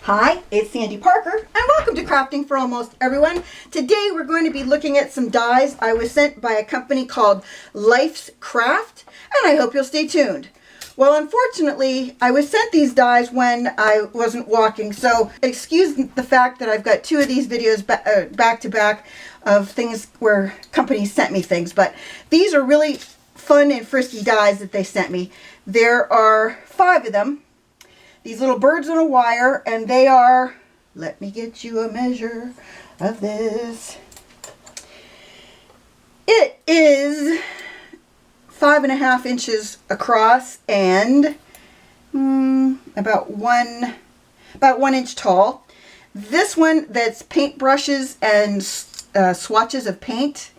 Hi, it's Sandy Parker, and welcome to Crafting for Almost Everyone. Today we're going to be looking at some dies I was sent by a company called Lifescraft, and I hope you'll stay tuned. Well, unfortunately, I was sent these dies when I wasn't walking, so excuse the fact that I've got two of these videos back to back of things where companies sent me things, but these are really fun and frisky dies that they sent me. There are 5 of them. These little birds on a wire, and they are, let me get you a measure of this. It is 5.5 inches across and about one inch tall. This one, that's paint brushes and swatches of paint.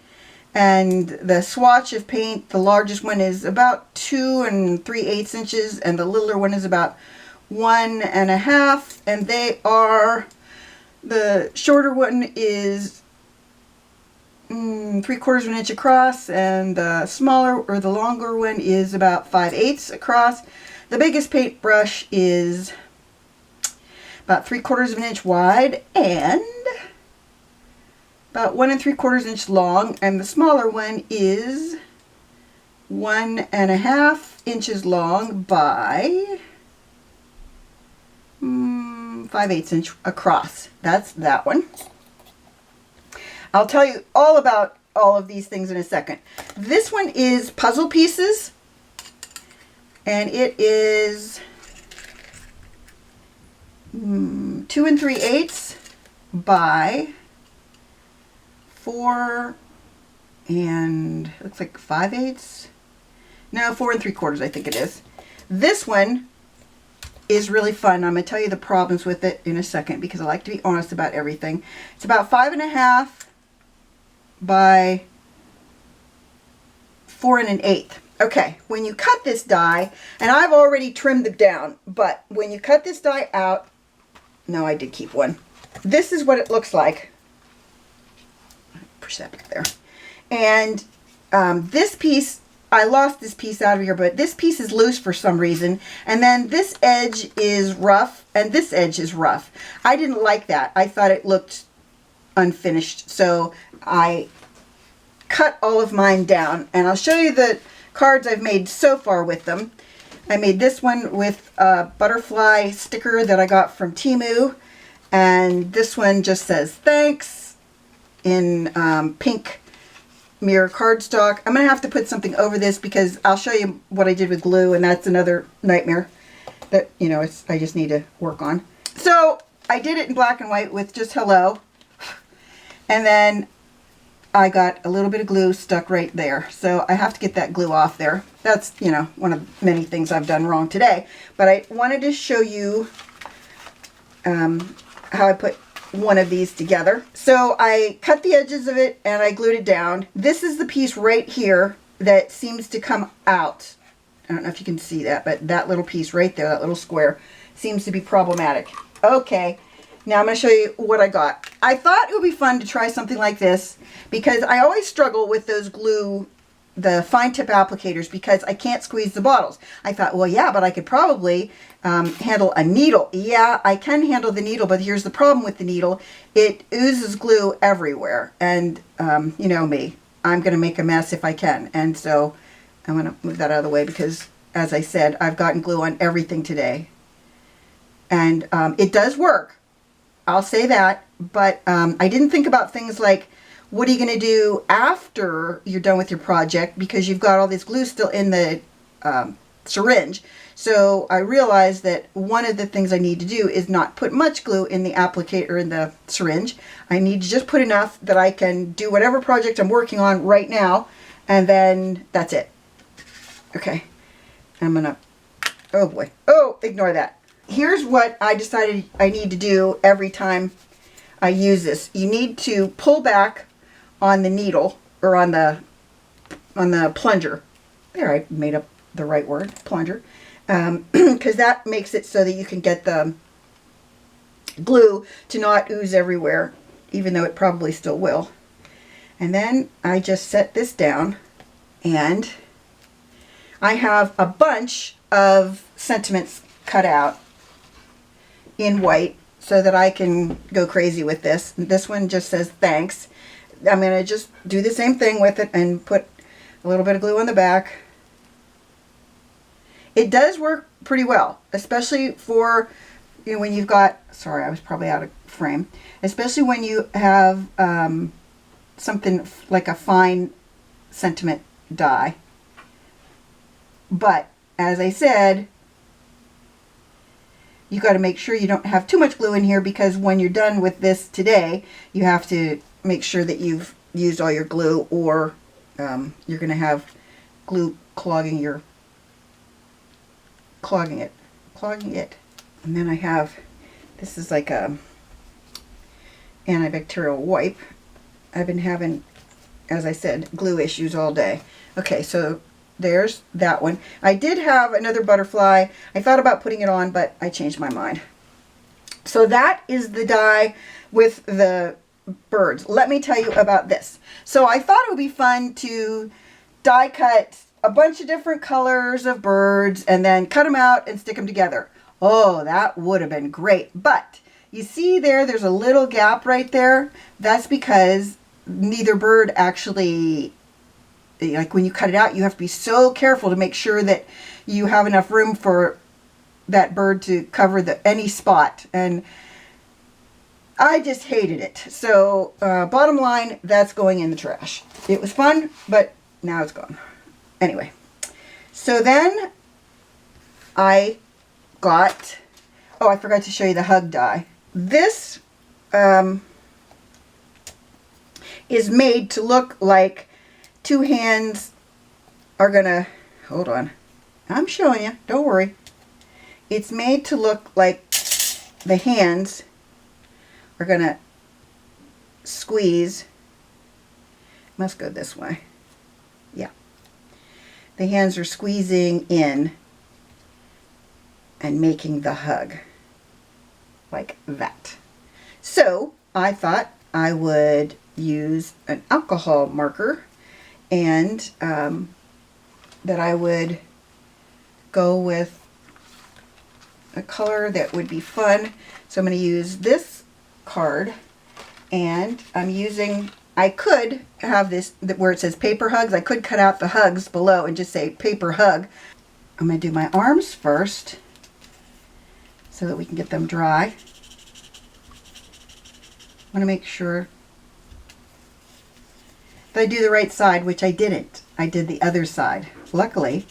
And the swatch of paint, the largest one is about 2 3/8 inches, and the littler one is about 1.5, and they are, the shorter one is 3/4 inch across, and the smaller or the longer one is about 5/8 across. The biggest paintbrush is about 3/4 inch wide and about 1 3/4 inch long, and the smaller one is 1.5 inches long by 5/8 inch across. That's that one. I'll tell you all about all of these things in a second. This one is puzzle pieces, and it is 2 3/8 by 4 and looks like 5/8. No, 4 3/4 I think it is. This one is really fun. I'm going to tell you the problems with it in a second because I like to be honest about everything. It's about 5.5 by 4 1/8. Okay, when you cut this die, and I've already trimmed them down, but when you cut this die out, no, I did keep one. This is what it looks like. Push that back there. And this piece, I lost this piece out of here, but this piece is loose for some reason. And then this edge is rough, and this edge is rough. I didn't like that. I thought it looked unfinished. So I cut all of mine down, and I'll show you the cards I've made so far with them. I made this one with a butterfly sticker that I got from Temu. And this one just says thanks in pink mirror cardstock. I'm going to have to put something over this because I'll show you what I did with glue, and that's another nightmare that, you know, I just need to work on. So I did it in black and white with just hello, and then I got a little bit of glue stuck right there. So I have to get that glue off there. That's, you know, one of many things I've done wrong today. But I wanted to show you how I put one of these together. So I cut the edges of it and I glued it down. This is the piece right here that seems to come out. I don't know if you can see that, but that little piece right there, that little square, seems to be problematic. Okay, now I'm going to show you what I got. I thought it would be fun to try something like this because I always struggle with those glue, the fine tip applicators, because I can't squeeze the bottles. I thought, well, yeah, but I could probably handle a needle. Yeah, I can handle the needle, but here's the problem with the needle. It oozes glue everywhere. And you know me, I'm going to make a mess if I can. And so I'm going to move that out of the way because, as I said, I've gotten glue on everything today. And it does work. I'll say that. But I didn't think about things like, what are you going to do after you're done with your project, because you've got all this glue still in the syringe. So I realized that one of the things I need to do is not put much glue in the applicator in the syringe. I need to just put enough that I can do whatever project I'm working on right now, and then that's it. Okay, I'm gonna, oh boy, oh, ignore that. Here's what I decided I need to do every time I use this. You need to pull back on the needle, or on the plunger. There, I made up the right word, plunger. Because that makes it so that you can get the glue to not ooze everywhere, even though it probably still will. And then I just set this down, and I have a bunch of sentiments cut out in white. so that I can go crazy with this. This one just says thanks. I'm going to just do the same thing with it and put a little bit of glue on the back. It does work pretty well, especially for, you know, when you've got, sorry, I was probably out of frame, especially when you have something like a fine sentiment die. But as I said, you got to make sure you don't have too much glue in here, because when you're done with this today, you have to make sure that you've used all your glue, or you're going to have glue clogging it. And then I have, this is like a antibacterial wipe. I've been having, as I said, glue issues all day. Okay, so there's that one. I did have another butterfly. I thought about putting it on, but I changed my mind. So that is the die with the birds. Let me tell you about this. So I thought it would be fun to die cut a bunch of different colors of birds and then cut them out and stick them together. Oh, that would have been great. But you see there's a little gap right there. That's because neither bird actually, like when you cut it out, you have to be so careful to make sure that you have enough room for that bird to cover any spot. And I just hated it. So bottom line, that's going in the trash. It was fun, but now it's gone. Anyway, so then I got, oh, I forgot to show you the hug die. This is made to look like two hands are gonna, hold on, I'm showing you, don't worry. It's made to look like the hands are gonna squeeze, must go this way, yeah. The hands are squeezing in and making the hug like that. So I thought I would use an alcohol marker, and that I would go with a color that would be fun. So I'm going to use this card, and I'm using, I could have this where it says paper hugs. I could cut out the hugs below and just say paper hug. I'm going to do my arms first so that we can get them dry. I want to make sure that I do the right side, which I didn't. I did the other side. Luckily,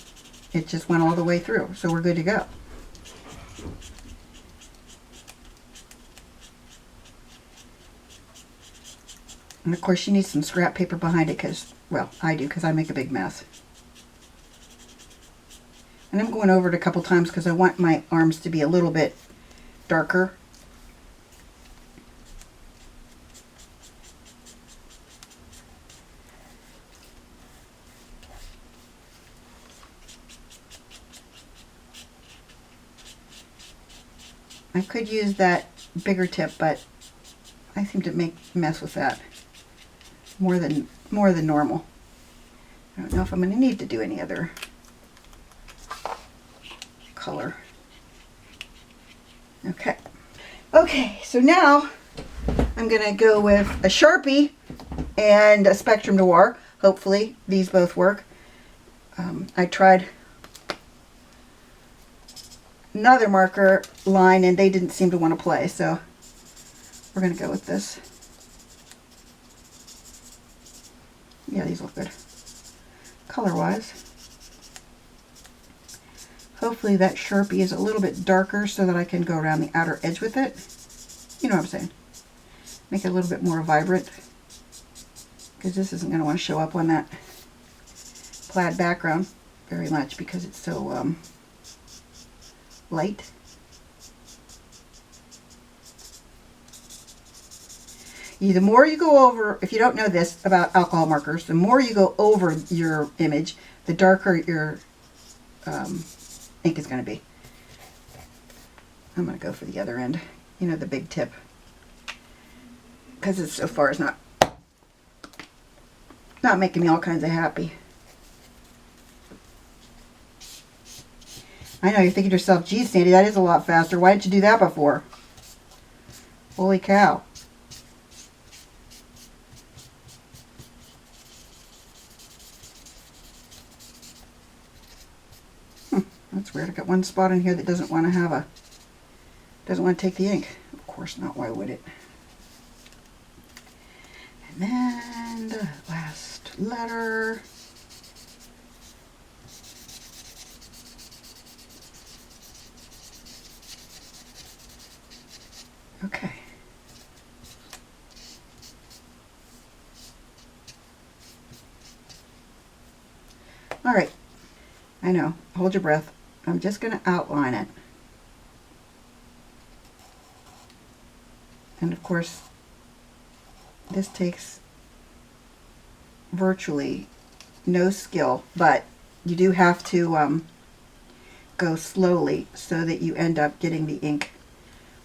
it just went all the way through, so we're good to go. And of course you need some scrap paper behind it because, well, I do, because I make a big mess. And I'm going over it a couple times because I want my arms to be a little bit darker. I could use that bigger tip, but I seem to mess with that more than normal. I don't know if I'm going to need to do any other color. Okay, so now I'm going to go with a Sharpie and a Spectrum Noir. Hopefully these both work. I tried another marker line and they didn't seem to want to play, so we're going to go with this. Yeah, these look good color wise. Hopefully that Sharpie is a little bit darker so that I can go around the outer edge with it. You know what I'm saying. Make it a little bit more vibrant, because this isn't going to want to show up on that plaid background very much because it's so light. The more you go over, if you don't know this about alcohol markers, the more you go over your image, the darker your ink is going to be. I'm going to go for the other end, you know, the big tip, because it's so far is not making me all kinds of happy. I know you're thinking to yourself, geez, Sandy, that is a lot faster. Why didn't you do that before? Holy cow. That's weird. I got one spot in here that doesn't want to take the ink. Of course not. Why would it? And then the last letter. Okay. All right. I know. Hold your breath. I'm just going to outline it. And of course, this takes virtually no skill, but you do have to go slowly so that you end up getting the ink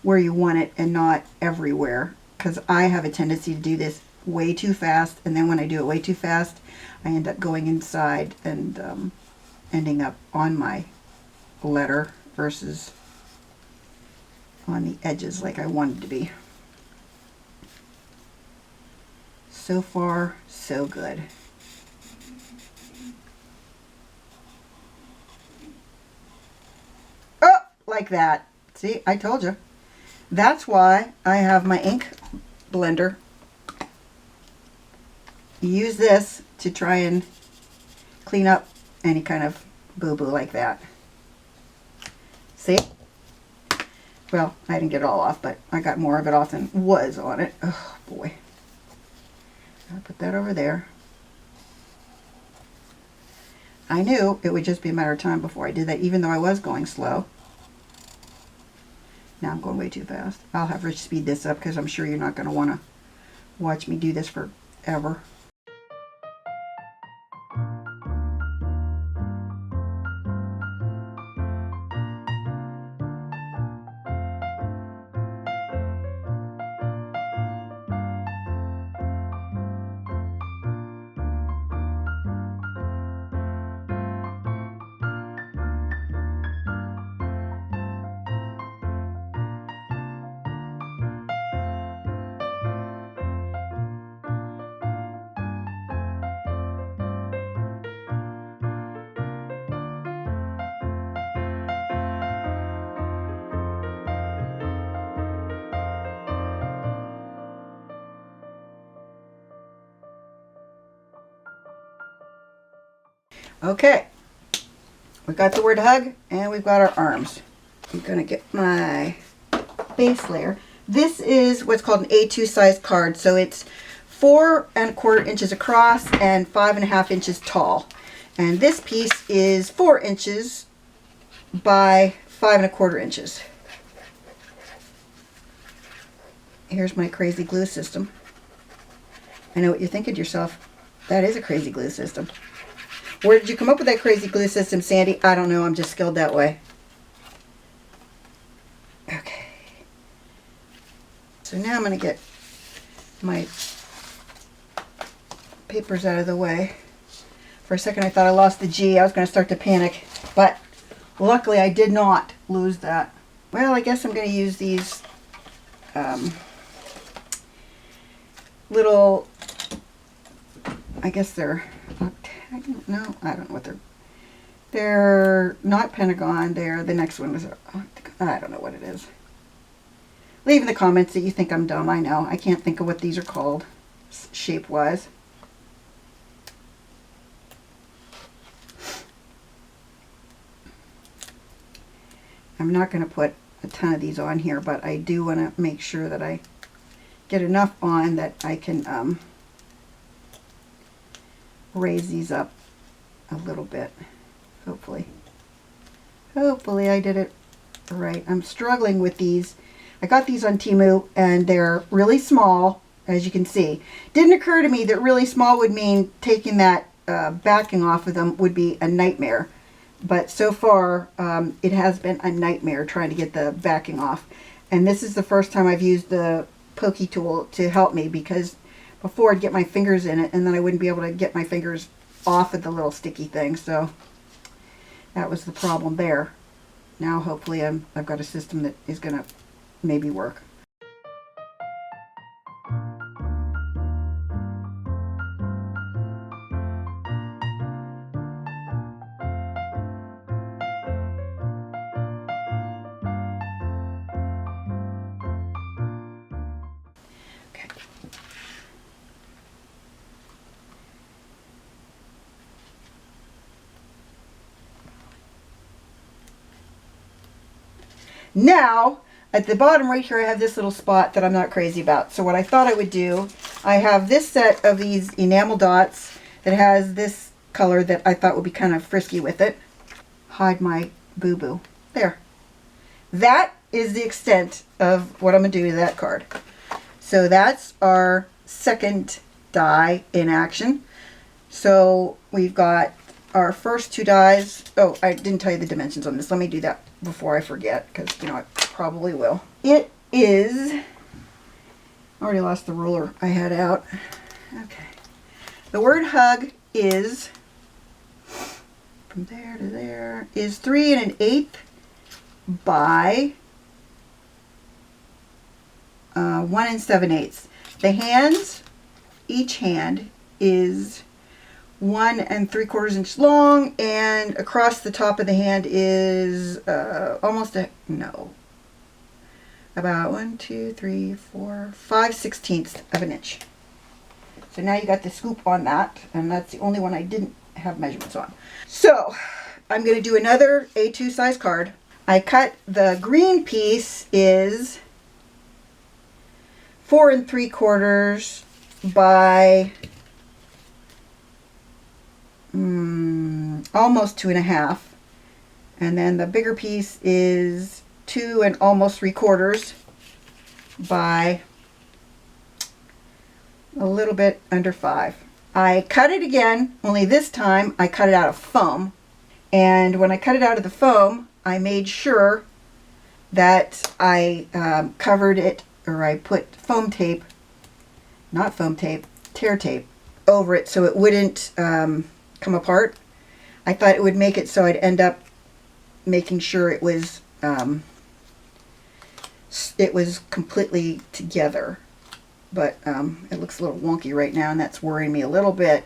where you want it and not everywhere, because I have a tendency to do this way too fast, and then when I do it way too fast, I end up going inside and ending up on my letter versus on the edges like I wanted to be. So far, so good. Oh, like that. See, I told you. That's why I have my ink blender. Use this to try and clean up any kind of boo-boo like that. See? Well, I didn't get it all off, but I got more of it off than was on it. Oh, boy. I'll put that over there. I knew it would just be a matter of time before I did that, even though I was going slow. Now I'm going way too fast. I'll have Rich speed this up because I'm sure you're not going to want to watch me do this forever. Okay, we got the word hug and we've got our arms. I'm going to get my base layer. This is what's called an A2 size card, so it's 4¼ inches across and 5½ inches tall. And this piece is 4 inches by 5¼ inches. Here's my crazy glue system. I know what you're thinking to yourself. That is a crazy glue system. Where did you come up with that crazy glue system, Sandy? I don't know. I'm just skilled that way. Okay. So now I'm going to get my papers out of the way. For a second I thought I lost the G. I was going to start to panic. But luckily I did not lose that. Well, I guess I'm going to use these little, I guess they're octagonal. No, I don't know what they're not pentagon. They're the next one is I don't know what it is. Leave in the comments that you think I'm dumb. I know. I can't think of what these are called shape wise. I'm not going to put a ton of these on here, but I do want to make sure that I get enough on that I can raise these up a little bit. Hopefully I did it right. I'm struggling with these. I got these on Temu and they're really small, as you can see. Didn't occur to me that really small would mean taking that backing off of them would be a nightmare. But so far it has been a nightmare trying to get the backing off. And this is the first time I've used the pokey tool to help me, because before I'd get my fingers in it and then I wouldn't be able to get my fingers off of the little sticky thing. So that was the problem there. Now hopefully I've got a system that is going to maybe work. Now, at the bottom right here, I have this little spot that I'm not crazy about. So what I thought I would do, I have this set of these enamel dots that has this color that I thought would be kind of frisky with it. Hide my boo-boo. There. That is the extent of what I'm going to do to that card. So that's our second die in action. So we've got our first two dies. Oh, I didn't tell you the dimensions on this. Let me do that before I forget, because you know I probably will. It is, I already lost the ruler I had out. Okay. The word hug is, from there to there, is 3 1/8 by 1 7/8. The hands, each hand is 1 3/4 inch long, and across the top of the hand is about 1, 2, 3, 4, 5/16 of an inch. So now you got the scoop on that, and that's the only one I didn't have measurements on. So I'm going to do another A2 size card. I cut the green piece is 4 3/4 by almost 2 1/2, and then the bigger piece is 2 and almost 3/4 by a little bit under 5. I cut it again, only this time I cut it out of foam, and when I cut it out of the foam, I made sure that I covered it, or I put foam tape, not foam tape, tear tape over it so it wouldn't come apart. I thought it would make it so I'd end up making sure it was completely together, but it looks a little wonky right now, and that's worrying me a little bit.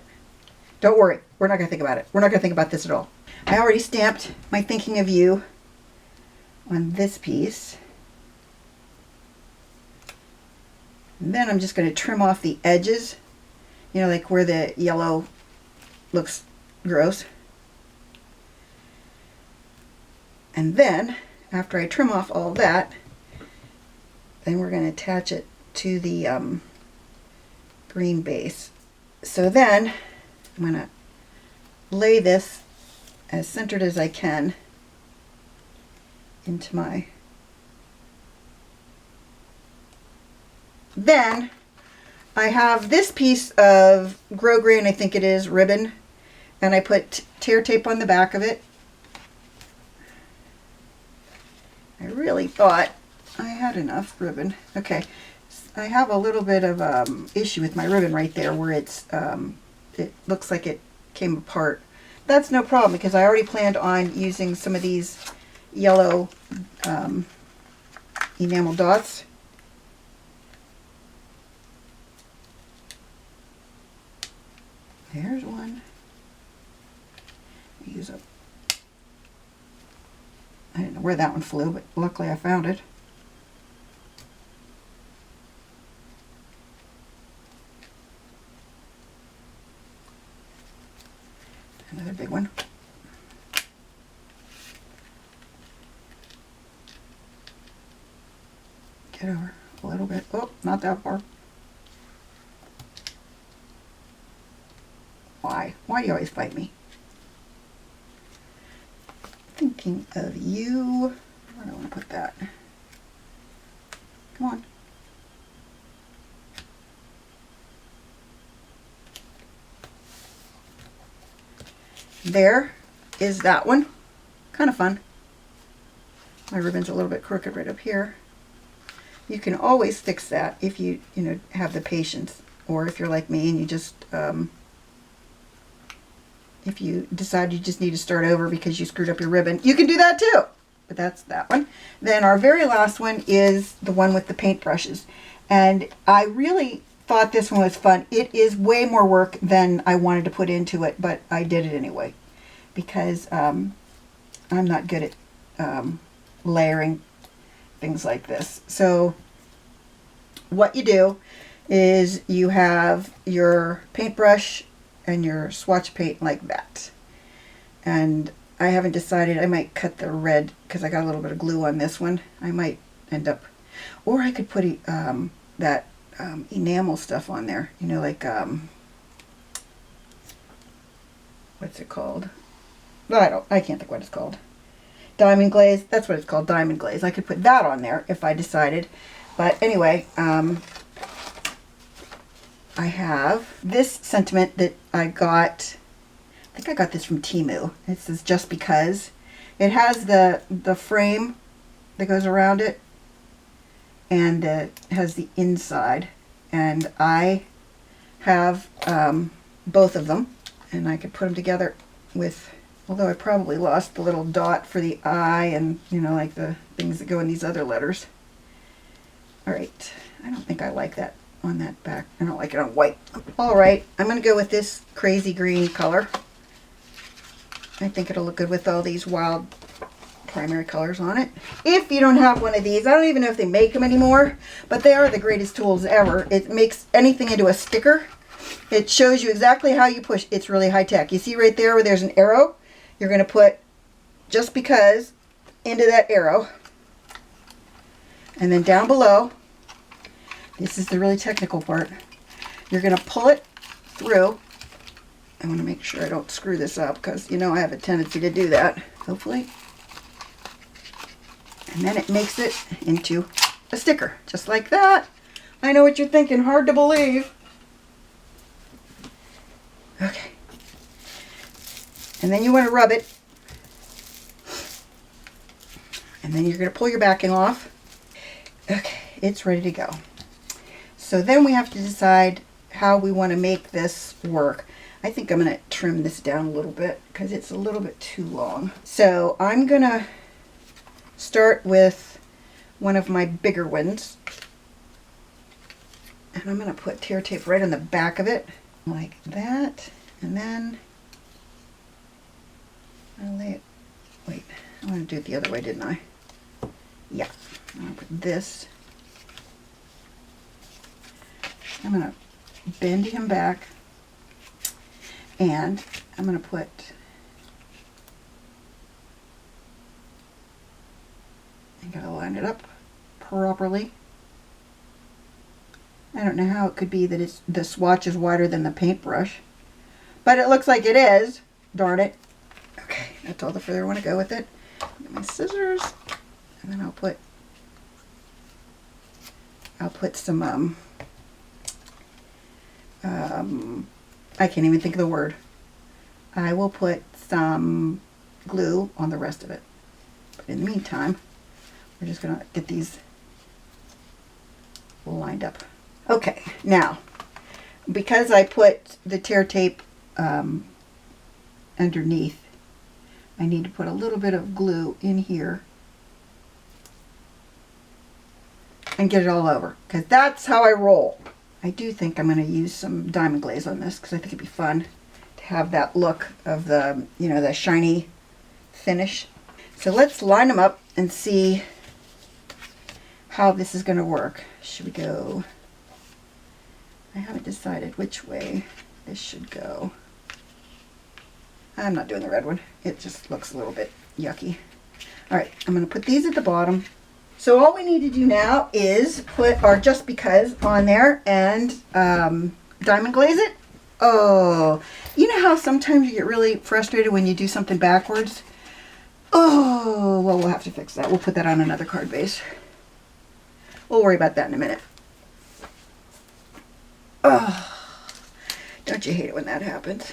Don't worry, we're not going to think about it. We're not going to think about this at all. I already stamped my thinking of you on this piece, and then I'm just going to trim off the edges, you know, like where the yellow looks gross. And then after I trim off all that, then we're going to attach it to the green base. So then I'm going to lay this as centered as I can into my, then I have this piece of grosgrain, I think it is, ribbon, and I put tear tape on the back of it. I really thought I had enough ribbon. Okay, I have a little bit of issue with my ribbon right there where it's it looks like it came apart. That's no problem because I already planned on using some of these yellow enamel dots. There's one. Use a, I didn't know where that one flew, but luckily I found it. Another big one. Get over a little bit. Oh, not that far. Why? Why do you always fight me? Thinking of you. Where do I want to put that? Come on. There is that one. Kind of fun. My ribbon's a little bit crooked right up here. You can always fix that if you have the patience, or if you're like me and you just if you decide you just need to start over because you screwed up your ribbon, you can do that too. But that's that one. Then our very last one is the one with the paintbrushes, and I really thought this one was fun. It is way more work than I wanted to put into it, but I did it anyway because I'm not good at layering things like this. So what you do is you have your paintbrush and your swatch paint like that, and I haven't decided. I might cut the red because I got a little bit of glue on this one. I might end up, or I could put that enamel stuff on there. You know, like, what's it called? I can't think what it's called. Diamond glaze. That's what it's called, diamond glaze. I could put that on there if I decided. But anyway, I have this sentiment that I got. I think I got this from Temu. It says just because. It has the frame that goes around it, and it has the inside. And I have both of them, and I could put them together with, although I probably lost the little dot for the I and, you know, like the things that go in these other letters. All right, I don't think I like that on that back. I don't like it on white. All right, I'm going to go with this crazy green color. I think it'll look good with all these wild primary colors on it. If you don't have one of these, I don't even know if they make them anymore, but they are the greatest tools ever. It makes anything into a sticker. It shows you exactly how you push. It's really high tech. You see right there where there's an arrow? You're going to put just because into that arrow. And then down below, this is the really technical part, you're going to pull it through. I want to make sure I don't screw this up because, you know, I have a tendency to do that, hopefully. And then it makes it into a sticker, just like that. I know what you're thinking, hard to believe. Okay. And then you want to rub it. And then you're going to pull your backing off. Okay, it's ready to go. So then we have to decide how we want to make this work. I think I'm going to trim this down a little bit because it's a little bit too long. So I'm going to start with one of my bigger ones. And I'm going to put tear tape right on the back of it, like that. And then I'll lay it, wait, I want to do it the other way, didn't I? Yeah, I'm going to put this. I'm going to bend him back. And I'm going to put, I got to line it up properly. I don't know how it could be that the swatch is wider than the paintbrush, but it looks like it is. Darn it. Okay, that's all the further I want to go with it. Get my scissors, and then I'll put some I can't even think of the word. I will put some glue on the rest of it. But in the meantime, we're just going to get these lined up. Okay, now, because I put the tear tape underneath, I need to put a little bit of glue in here and get it all over, because that's how I roll. I do think I'm going to use some diamond glaze on this because I think it'd be fun to have that look of the, you know, the shiny finish. So let's line them up and see how this is going to work. Should we go? I haven't decided which way this should go. I'm not doing the red one. It just looks a little bit yucky. All right, I'm going to put these at the bottom. So all we need to do now is put our just because on there and diamond glaze it. Oh, you know how sometimes you get really frustrated when you do something backwards? Oh, well, we'll have to fix that. We'll put that on another card base. We'll worry about that in a minute. Oh, don't you hate it when that happens?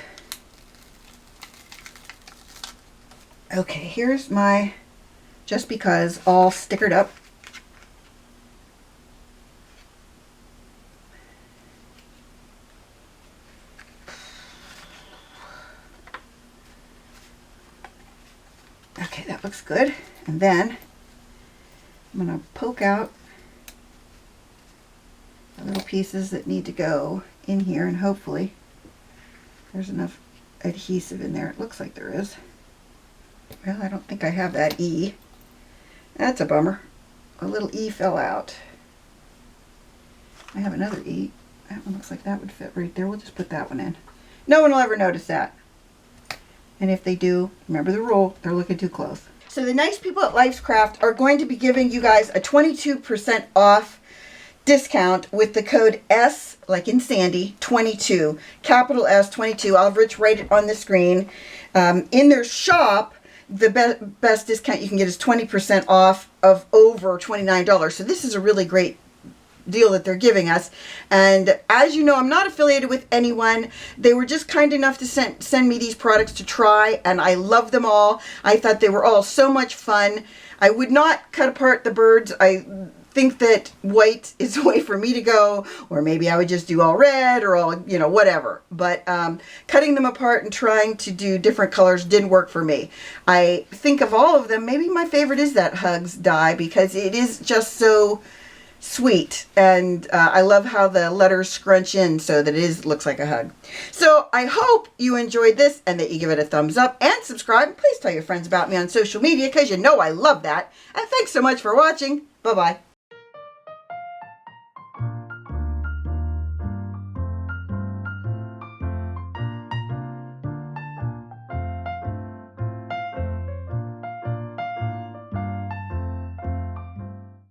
Okay, here's my just because all stickered up. Okay, that looks good. And then I'm going to poke out the little pieces that need to go in here, and hopefully there's enough adhesive in there. It looks like there is. Well, I don't think I have that E. That's a bummer. A little E fell out. I have another E. That one looks like that would fit right there. We'll just put that one in. No one will ever notice that. And if they do, remember the rule, they're looking too close. So the nice people at Lifescraft are going to be giving you guys a 22% off discount with the code S, like in Sandy, 22, capital S 22. I'll write it on the screen. In their shop, the best discount you can get is 20% off of over $29. So this is a really great deal that they're giving us. And as you know, I'm not affiliated with anyone. They were just kind enough to send me these products to try, and I love them all. I thought they were all so much fun. I would not cut apart the birds. I think that white is the way for me to go, or maybe I would just do all red or all, you know, whatever. But cutting them apart and trying to do different colors didn't work for me. I think of all of them, maybe my favorite is that Hugs die, because it is just so sweet, and I love how the letters scrunch in so that it looks like a hug. So I hope you enjoyed this and that you give it a thumbs up and subscribe. Please tell your friends about me on social media, because you know I love that. And thanks so much for watching. Bye-bye.